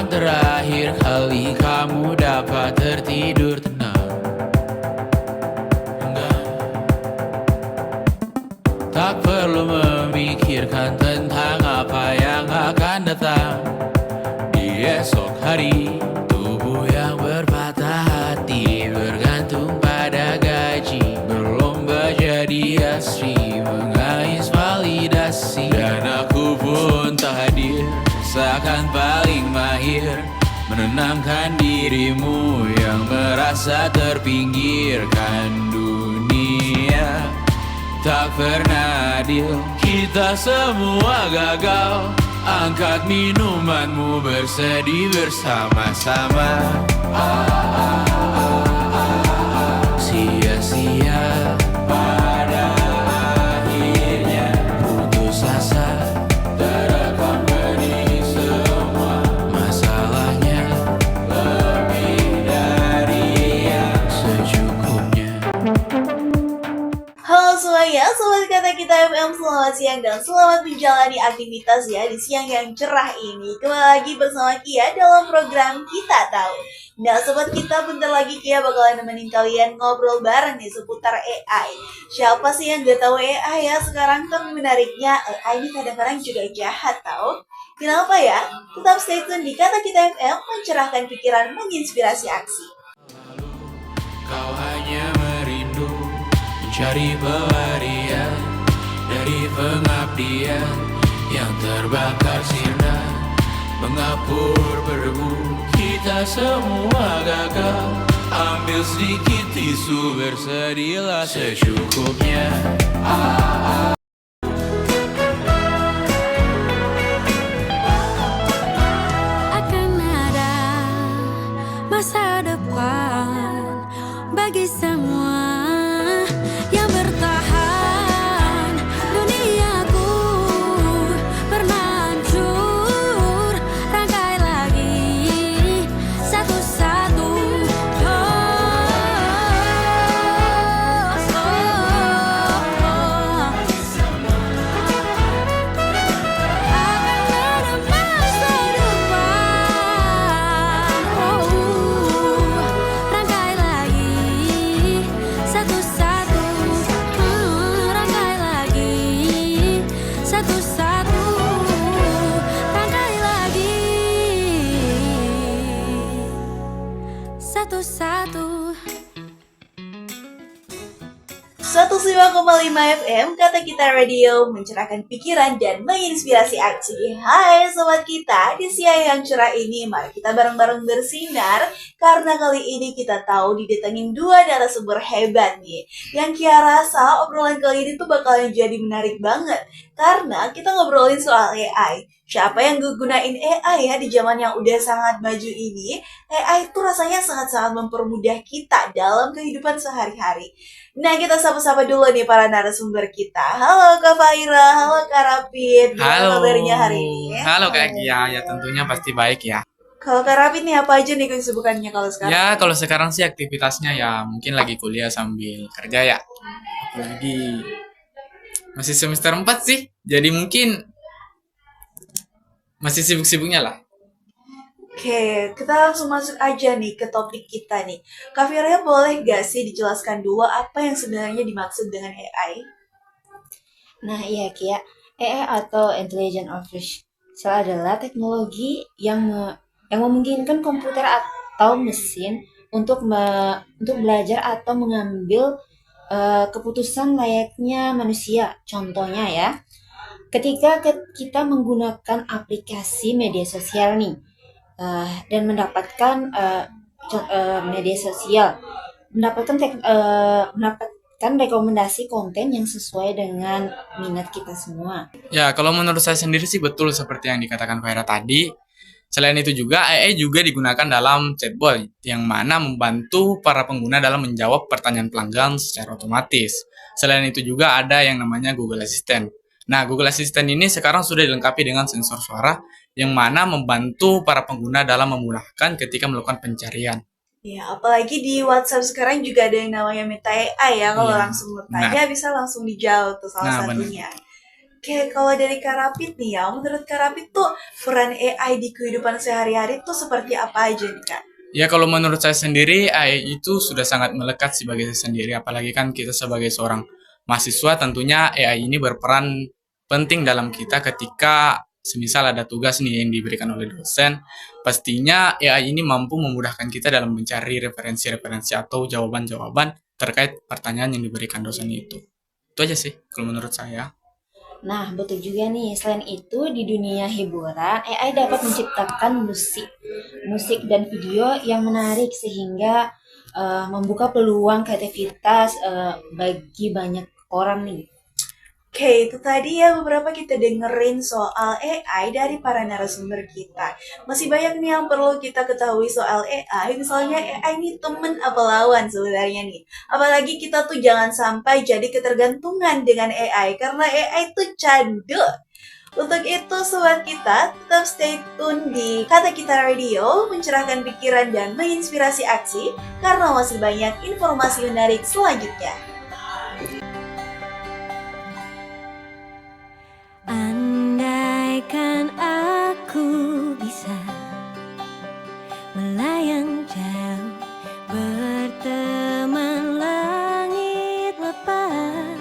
Kapan terakhir kali kamu dapat tertidur tenang? Enggak. Tak perlu memikirkan tentang apa yang akan datang di esok hari. Tubuh yang berpatah hati bergantung pada gaji, berlomba jadi asri, mengais validasi. Dan aku pun tak hadir, seakan paling mahir menenangkan dirimu yang merasa terpinggirkan dunia. Tak pernah adil, kita semua gagal. Angkat minumanmu, bersedih bersama-sama. Sia-sia pada akhirnya putus asa, terekam benih semua masalahnya, lebih dari yang secukupnya. Halo semuanya, sobat kata kita FM, selamat siang dan selamat menjalani aktivitas ya di siang yang cerah ini. Kembali lagi bersama Kia dalam program Kita Tahu. Nah sobat kita, bentar lagi Kia bakalan nemenin kalian ngobrol bareng nih seputar AI. Siapa sih yang gak tahu AI ya sekarang? Tapi menariknya AI ini kadang-kadang juga jahat tau. Kenapa ya? Tetap stay tune di Kata Kita FM, mencerahkan pikiran, menginspirasi aksi. Kau hanya merindu mencari pelarian dari pengabdian yang terbakar sinar, mengapur berdebu. Kita semua gagal. Ambil sedikit tisu, bersedihlah secukupnya. Akan ada masa depan bagi semua yang bertahan. Duniaku pernah hancur, rangkai lagi satu-satu. Akan ada masa depan. Rangkai lagi satu-satu. Rangkai lagi satu-satu. Rangkai lagi satu-satu. 105,5 FM, Kata Kita Radio, mencerahkan pikiran dan menginspirasi aksi. Hai sobat kita, di siang yang cerah ini mari kita bareng-bareng bersinar. Karena kali ini kita tahu didatengin dua narasumber hebat nih. Yang Kia rasa obrolan kali ini tuh bakalan jadi menarik banget. Karena kita ngobrolin soal AI. Siapa yang gunain AI ya di zaman yang udah sangat maju ini? AI itu rasanya sangat-sangat mempermudah kita dalam kehidupan sehari-hari. Nah, kita sapa-sapa dulu nih para narasumber kita. Halo Kak Faira, halo Kak Rapid. Gimana kabarnya hari ini? Halo Kak Kia, ya tentunya pasti baik ya. Kalau Kak Rapid nih apa aja nih kesibukannya kalau sekarang? Ya kalau sekarang sih aktivitasnya ya mungkin lagi kuliah sambil kerja ya. Apalagi masih semester 4 sih, jadi mungkin masih sibuk-sibuknya lah. Oke, kita langsung masuk aja nih ke topik kita nih. Kak Faira boleh gak sih dijelaskan dulu apa yang sebenarnya dimaksud dengan AI? Nah, iya Kia, AI atau Intelligent Artificial adalah teknologi yang memungkinkan komputer atau mesin untuk belajar atau mengambil keputusan layaknya manusia. Contohnya ya, ketika kita menggunakan aplikasi media sosial nih, dan mendapatkan media sosial, mendapatkan rekomendasi konten yang sesuai dengan minat kita semua. Ya kalau menurut saya sendiri sih betul seperti yang dikatakan Faira tadi. Selain itu juga AI juga digunakan dalam chatbot yang mana membantu para pengguna dalam menjawab pertanyaan pelanggan secara otomatis. Selain itu juga ada yang namanya Google Assistant. Nah, Google Assistant ini sekarang sudah dilengkapi dengan sensor suara yang mana membantu para pengguna dalam memudahkan ketika melakukan pencarian. Ya, apalagi di WhatsApp sekarang juga ada yang namanya Meta AI ya. Kalau Iya, langsung bertanya bisa langsung dijawab tuh salah Nah, satunya. Oke, kalau dari Kak Rapid nih ya, menurut Kak Rapid tuh peran AI di kehidupan sehari-hari tuh seperti apa aja nih Kak? Ya kalau menurut saya sendiri AI itu sudah sangat melekat sebagai saya sendiri, apalagi kan kita sebagai seorang mahasiswa tentunya AI ini berperan penting dalam kita ketika semisal ada tugas nih yang diberikan oleh dosen, pastinya AI ini mampu memudahkan kita dalam mencari referensi-referensi atau jawaban-jawaban terkait pertanyaan yang diberikan dosen itu. Itu aja sih kalau menurut saya. Nah, betul juga nih. Selain itu, di dunia hiburan, AI dapat menciptakan musik dan video yang menarik sehingga membuka peluang kreativitas bagi banyak orang nih. Oke, itu tadi ya beberapa kita dengerin soal AI dari para narasumber kita. Masih banyak nih yang perlu kita ketahui soal AI. Misalnya AI ini temen apa lawan sebenarnya nih. Apalagi kita tuh jangan sampai jadi ketergantungan dengan AI. Karena AI tuh candu. Untuk itu, sobat kita, tetap stay tune di Kata Kita Radio, mencerahkan pikiran dan menginspirasi aksi, karena masih banyak informasi menarik selanjutnya. Andaikan aku bisa melayang jauh, berteman langit lepas.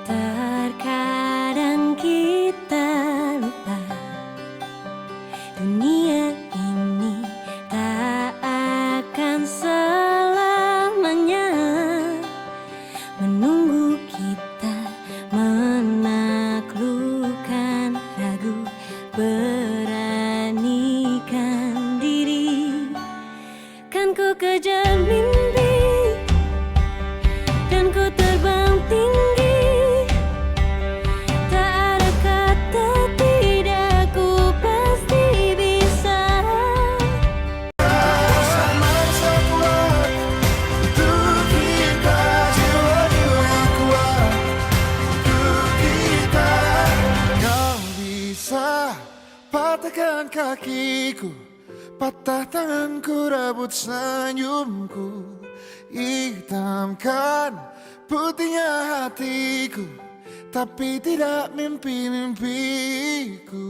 Terkadang kita lupa dunia ini tak akan selamanya menunggu kita menaklukkan ragu, beranikan diri. Kan ku kejar mimpi dan ku terbang tinggi, tak ada kata tidak, ku pasti bisa. Kau bisa patahkan kakiku, patah tanganku, rebut senyumku, hitamkan putihnya hatiku, tapi tidak mimpi-mimpiku.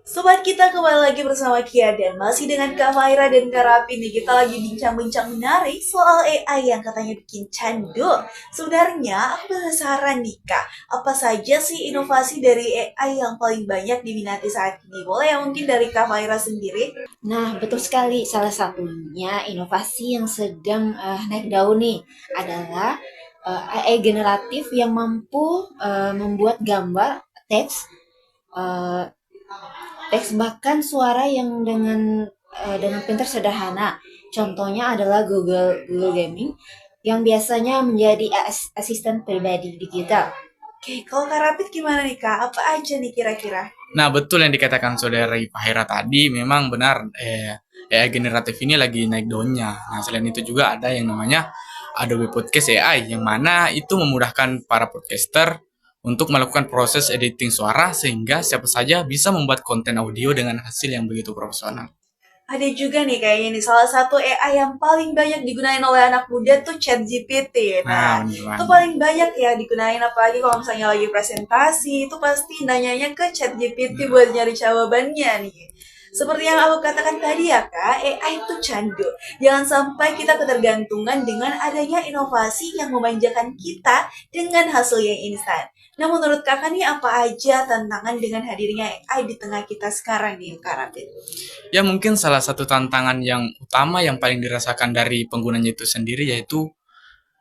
Sobat kita kembali lagi bersama Kia dan masih dengan Kak Faira dan Kak Rapi nih. Kita lagi bincang-bincang menarik soal AI yang katanya bikin candu. Sebenarnya aku penasaran nih Kak, apa saja sih inovasi dari AI yang paling banyak diminati saat ini? Boleh ya mungkin dari Kak Faira sendiri? Nah, betul sekali. Salah satunya inovasi yang sedang naik daun nih adalah AI generatif yang mampu membuat gambar, teks, eh, bahkan suara yang dengan pintar sederhana. Contohnya adalah Google Gaming yang biasanya menjadi asisten pribadi di kita. Oke, kalau Kak Rapid gimana nih Kak? Apa aja nih kira-kira? Nah, betul yang dikatakan saudari Fahira tadi, memang benar AI generatif ini lagi naik daunnya. Nah, selain itu juga ada yang namanya Adobe Podcast AI, yang mana itu memudahkan para podcaster untuk melakukan proses editing suara sehingga siapa saja bisa membuat konten audio dengan hasil yang begitu profesional. Ada juga nih kayaknya nih, salah satu AI yang paling banyak digunain oleh anak muda tuh ChatGPT. Nah, bener itu paling banyak ya digunain, apalagi kalau misalnya lagi presentasi, itu pasti nanyanya ke ChatGPT buat nyari jawabannya nih. Seperti yang aku katakan tadi ya Kak, AI itu candu. Jangan sampai kita ketergantungan dengan adanya inovasi yang memanjakan kita dengan hasil yang instan. Nah, menurut Kakak nih apa aja tantangan dengan hadirnya AI di tengah kita sekarang nih Kak Rapid? Ya, mungkin salah satu tantangan yang utama yang paling dirasakan dari penggunanya itu sendiri yaitu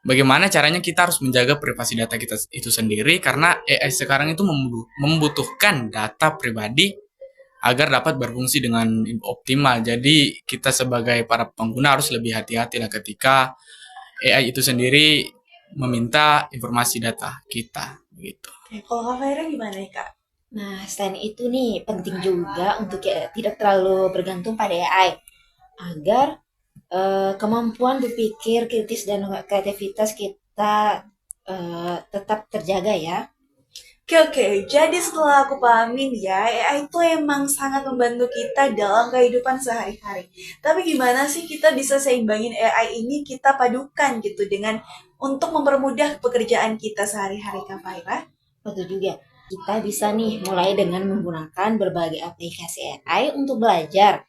bagaimana caranya kita harus menjaga privasi data kita itu sendiri, karena AI sekarang itu membutuhkan data pribadi agar dapat berfungsi dengan optimal. Jadi kita sebagai para pengguna harus lebih hati-hati lah ketika AI itu sendiri meminta informasi data kita gitu. Kalau Kak Faira gimana nih Kak? Nah, selain itu nih penting juga untuk tidak terlalu bergantung pada AI agar kemampuan berpikir kritis dan kreativitas kita tetap terjaga ya. Oke, jadi setelah aku pahamin ya, AI itu emang sangat membantu kita dalam kehidupan sehari-hari. Tapi gimana sih kita bisa seimbangin AI ini kita padukan gitu dengan untuk mempermudah pekerjaan kita sehari-hari, Kak Faira? Betul juga. Kita bisa nih mulai dengan menggunakan berbagai aplikasi AI untuk belajar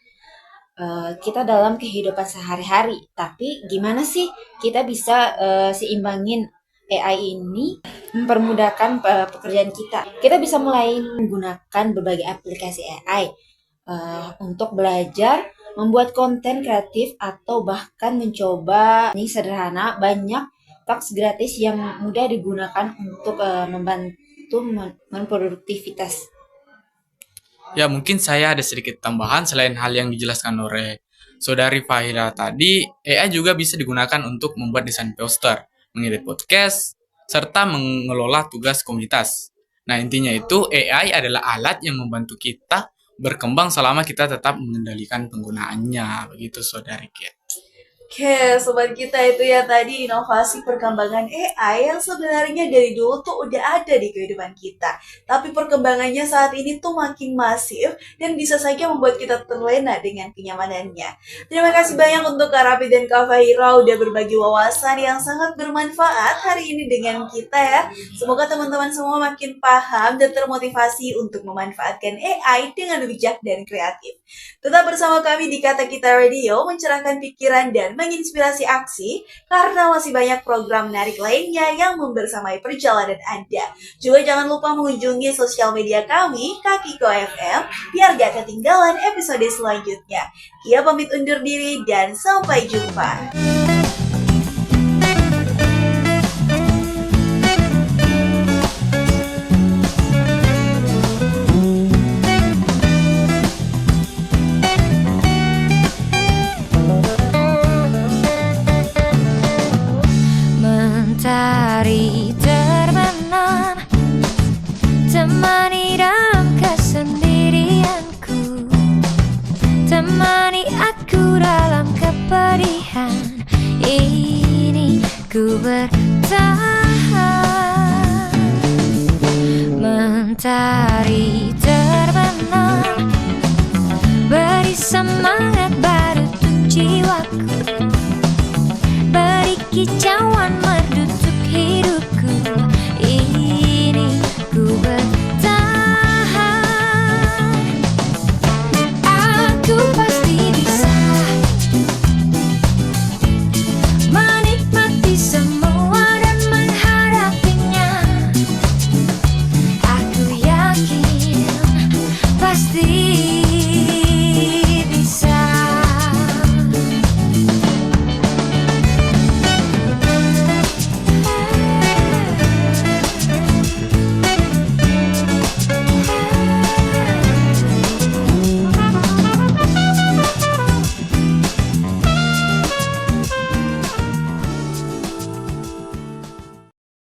kita dalam kehidupan sehari-hari. Tapi gimana sih kita bisa seimbangin AI ini mempermudahkan pekerjaan kita? Kita bisa mulai menggunakan berbagai aplikasi AI untuk belajar, membuat konten kreatif, atau bahkan mencoba ini sederhana banyak tools gratis yang mudah digunakan untuk membantu memproduktivitas. Ya, mungkin saya ada sedikit tambahan selain hal yang dijelaskan oleh Saudari Fahira tadi, AI juga bisa digunakan untuk membuat desain poster, mengedit podcast, serta mengelola tugas komunitas. Nah, intinya itu AI adalah alat yang membantu kita berkembang selama kita tetap mengendalikan penggunaannya. Begitu, Saudari Kiat. Oke, sobat kita itu ya tadi inovasi perkembangan AI yang sebenarnya dari dulu tuh udah ada di kehidupan kita. Tapi perkembangannya saat ini tuh makin masif dan bisa saja membuat kita terlena dengan kenyamanannya. Terima kasih banyak untuk Kak Rafi dan Kak Fahira udah berbagi wawasan yang sangat bermanfaat hari ini dengan kita ya. Semoga teman-teman semua makin paham dan termotivasi untuk memanfaatkan AI dengan bijak dan kreatif. Tetap bersama kami di Kata Kita Radio, mencerahkan pikiran dan menginspirasi aksi, karena masih banyak program menarik lainnya yang membersamai perjalanan Anda. Juga jangan lupa mengunjungi sosial media kami, Kakiko FM, biar gak ketinggalan episode selanjutnya. Kia pamit undur diri dan sampai jumpa. Mentari terbenam, temani dalam kesendirianku, temani aku dalam kepedihan ini, ku bertahan. Mentari terbenam, beri semangat baru untuk jiwaku, beri kicauan merdu untuk hidupku.